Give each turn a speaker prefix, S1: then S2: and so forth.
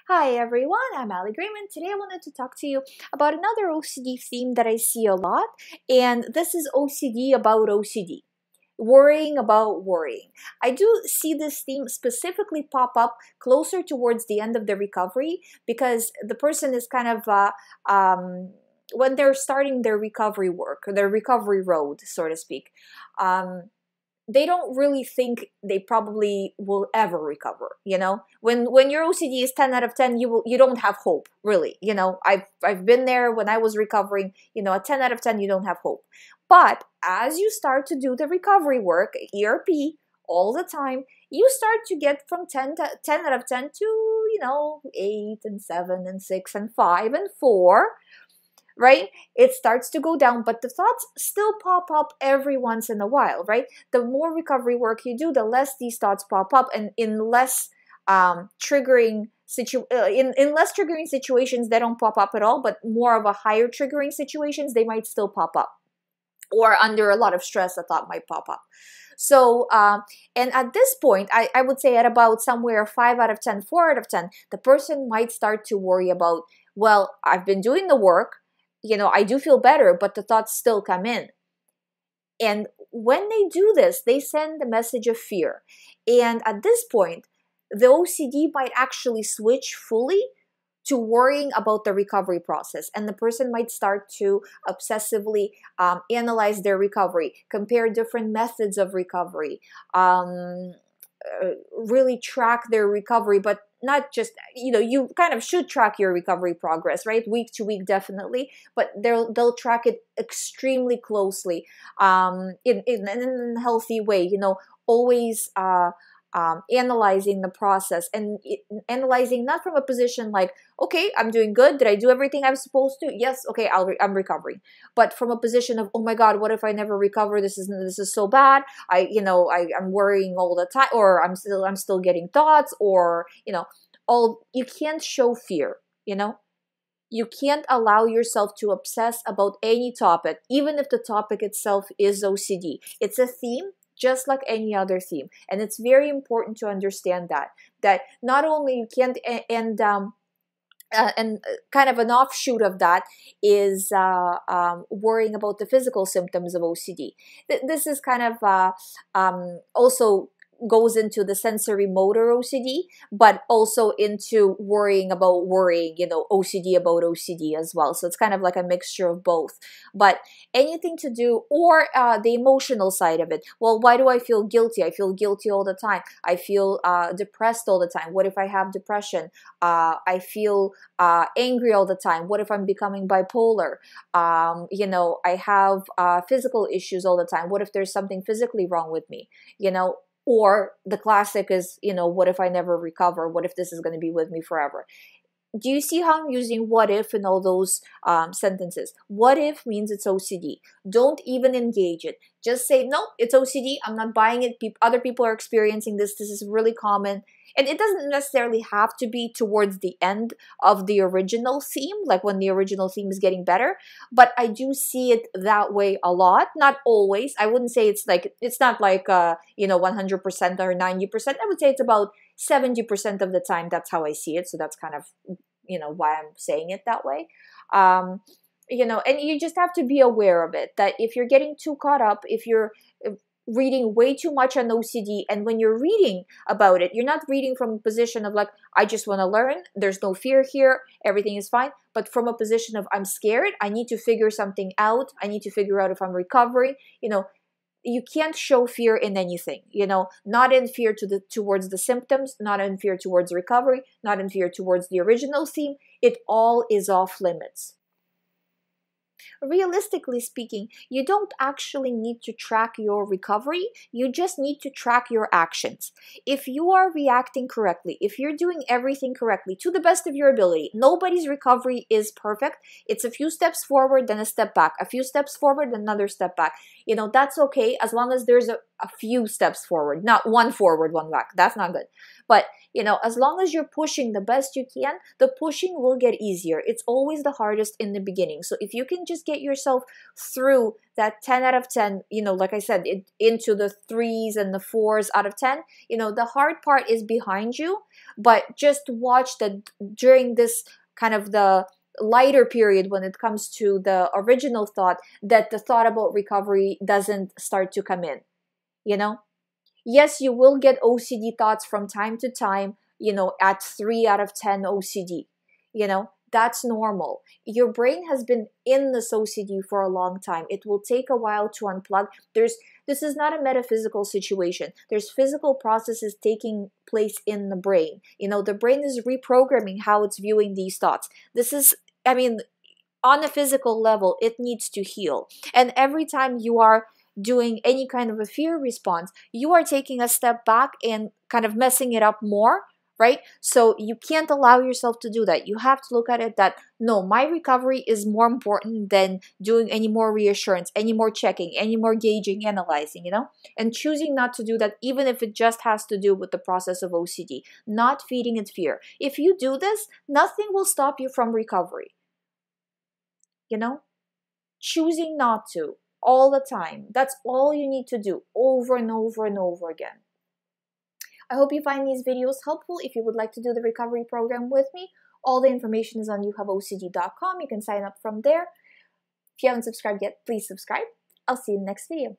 S1: Hi everyone, I'm Ali GREYMOND. Today I wanted to talk to you about another OCD theme that I see a lot, and this is OCD about OCD. Worrying about worrying. I do see this theme specifically pop up closer towards the end of the recovery because the person is kind of when they're starting their recovery work, or their recovery road, so to speak. They don't really think they probably will ever recover. When your OCD is 10 out of 10, you don't have hope, really. I've been there when I was recovering. At 10 out of 10, you don't have hope. But as you start to do the recovery work, ERP, all the time, you start to get from 10 out of 10 to 8 and 7 and 6 and 5 and 4, right? It starts to go down, but the thoughts still pop up every once in a while, right? The more recovery work you do, the less these thoughts pop up, and in less triggering situations, they don't pop up at all. But more of a higher triggering situations, they might still pop up, or under a lot of stress, a thought might pop up. So, and at this point, I would say at about somewhere 5 out of 10, 4 out of 10, the person might start to worry about, well, I've been doing the work, I do feel better, but the thoughts still come in. And when they do this, they send a message of fear. And at this point, the OCD might actually switch fully to worrying about the recovery process. And the person might start to obsessively analyze their recovery, compare different methods of recovery, really track their recovery, but not just, you kind of should track your recovery progress, right? Week to week, definitely, but they'll track it extremely closely, in a healthy way, always analyzing the process, and analyzing not from a position like, okay, I'm doing good. Did I do everything I was supposed to? Yes. Okay, I'm recovering. But from a position of, oh my God, what if I never recover? This is so bad. I'm worrying all the time, or I'm still getting thoughts, or you can't show fear. You can't allow yourself to obsess about any topic, even if the topic itself is OCD. It's a theme, just like any other theme. And it's very important to understand that not only you can't, and kind of an offshoot of that is worrying about the physical symptoms of OCD. This is kind of also goes into the sensory motor OCD, but also into worrying about worrying, OCD about OCD as well. So it's kind of like a mixture of both. But anything to do, or the emotional side of it. Well, why do I feel guilty? I feel guilty all the time. I feel depressed all the time. What if I have depression? I feel angry all the time. What if I'm becoming bipolar? I have physical issues all the time. What if there's something physically wrong with me? Or the classic is, what if I never recover? What if this is going to be with me forever? Do you see how I'm using what if in all those sentences? What if means it's OCD. Don't even engage it. Just say, no, it's OCD. I'm not buying it. Other people are experiencing this. This is really common. And it doesn't necessarily have to be towards the end of the original theme, like when the original theme is getting better. But I do see it that way a lot. Not always. I wouldn't say it's not like 100% or 90%. I would say it's about 70% of the time. That's how I see it. So that's kind of, why I'm saying it that way. And you just have to be aware of it, that if you're getting too caught up, if you're reading way too much on OCD, and when you're reading about it, you're not reading from a position of like, I just want to learn, there's no fear here, everything is fine, but from a position of, I'm scared, I need to figure something out, I need to figure out if I'm recovering. You can't show fear in anything, not in fear towards the symptoms, not in fear towards recovery, not in fear towards the original theme. It all is off limits. Realistically speaking, you don't actually need to track your recovery. You just need to track your actions. If you are reacting correctly, if you're doing everything correctly to the best of your ability, nobody's recovery is perfect. It's a few steps forward, then a step back, a few steps forward, then another step back. That's okay as long as there's a few steps forward, not one forward, one back. That's not good. But, You know, as long as you're pushing the best you can, the pushing will get easier. It's always the hardest in the beginning. So if you can just get yourself through that 10 out of 10, you know, like I said, into the 3s and the 4s out of 10, you know, the hard part is behind you. But just watch that during this kind of the lighter period when it comes to the original thought, that the thought about recovery doesn't start to come in, you know? Yes, you will get OCD thoughts from time to time, you know, at 3 out of 10 OCD. You know, that's normal. Your brain has been in this OCD for a long time. It will take a while to unplug. This is not a metaphysical situation. There's physical processes taking place in the brain. You know, the brain is reprogramming how it's viewing these thoughts. This is, I mean, on a physical level, it needs to heal. And every time you are doing any kind of a fear response, you are taking a step back and kind of messing it up more, right? So you can't allow yourself to do that. You have to look at it that, no, my recovery is more important than doing any more reassurance, any more checking, any more gauging, analyzing, you know? And choosing not to do that, even if it just has to do with the process of OCD, not feeding it fear. If you do this, nothing will stop you from recovery. You know, choosing not to all the time. That's all you need to do over and over and over again. I hope you find these videos helpful. If you would like to do the recovery program with me, all the information is on youhaveocd.com. You can sign up from there. If you haven't subscribed yet, please subscribe. I'll see you in the next video.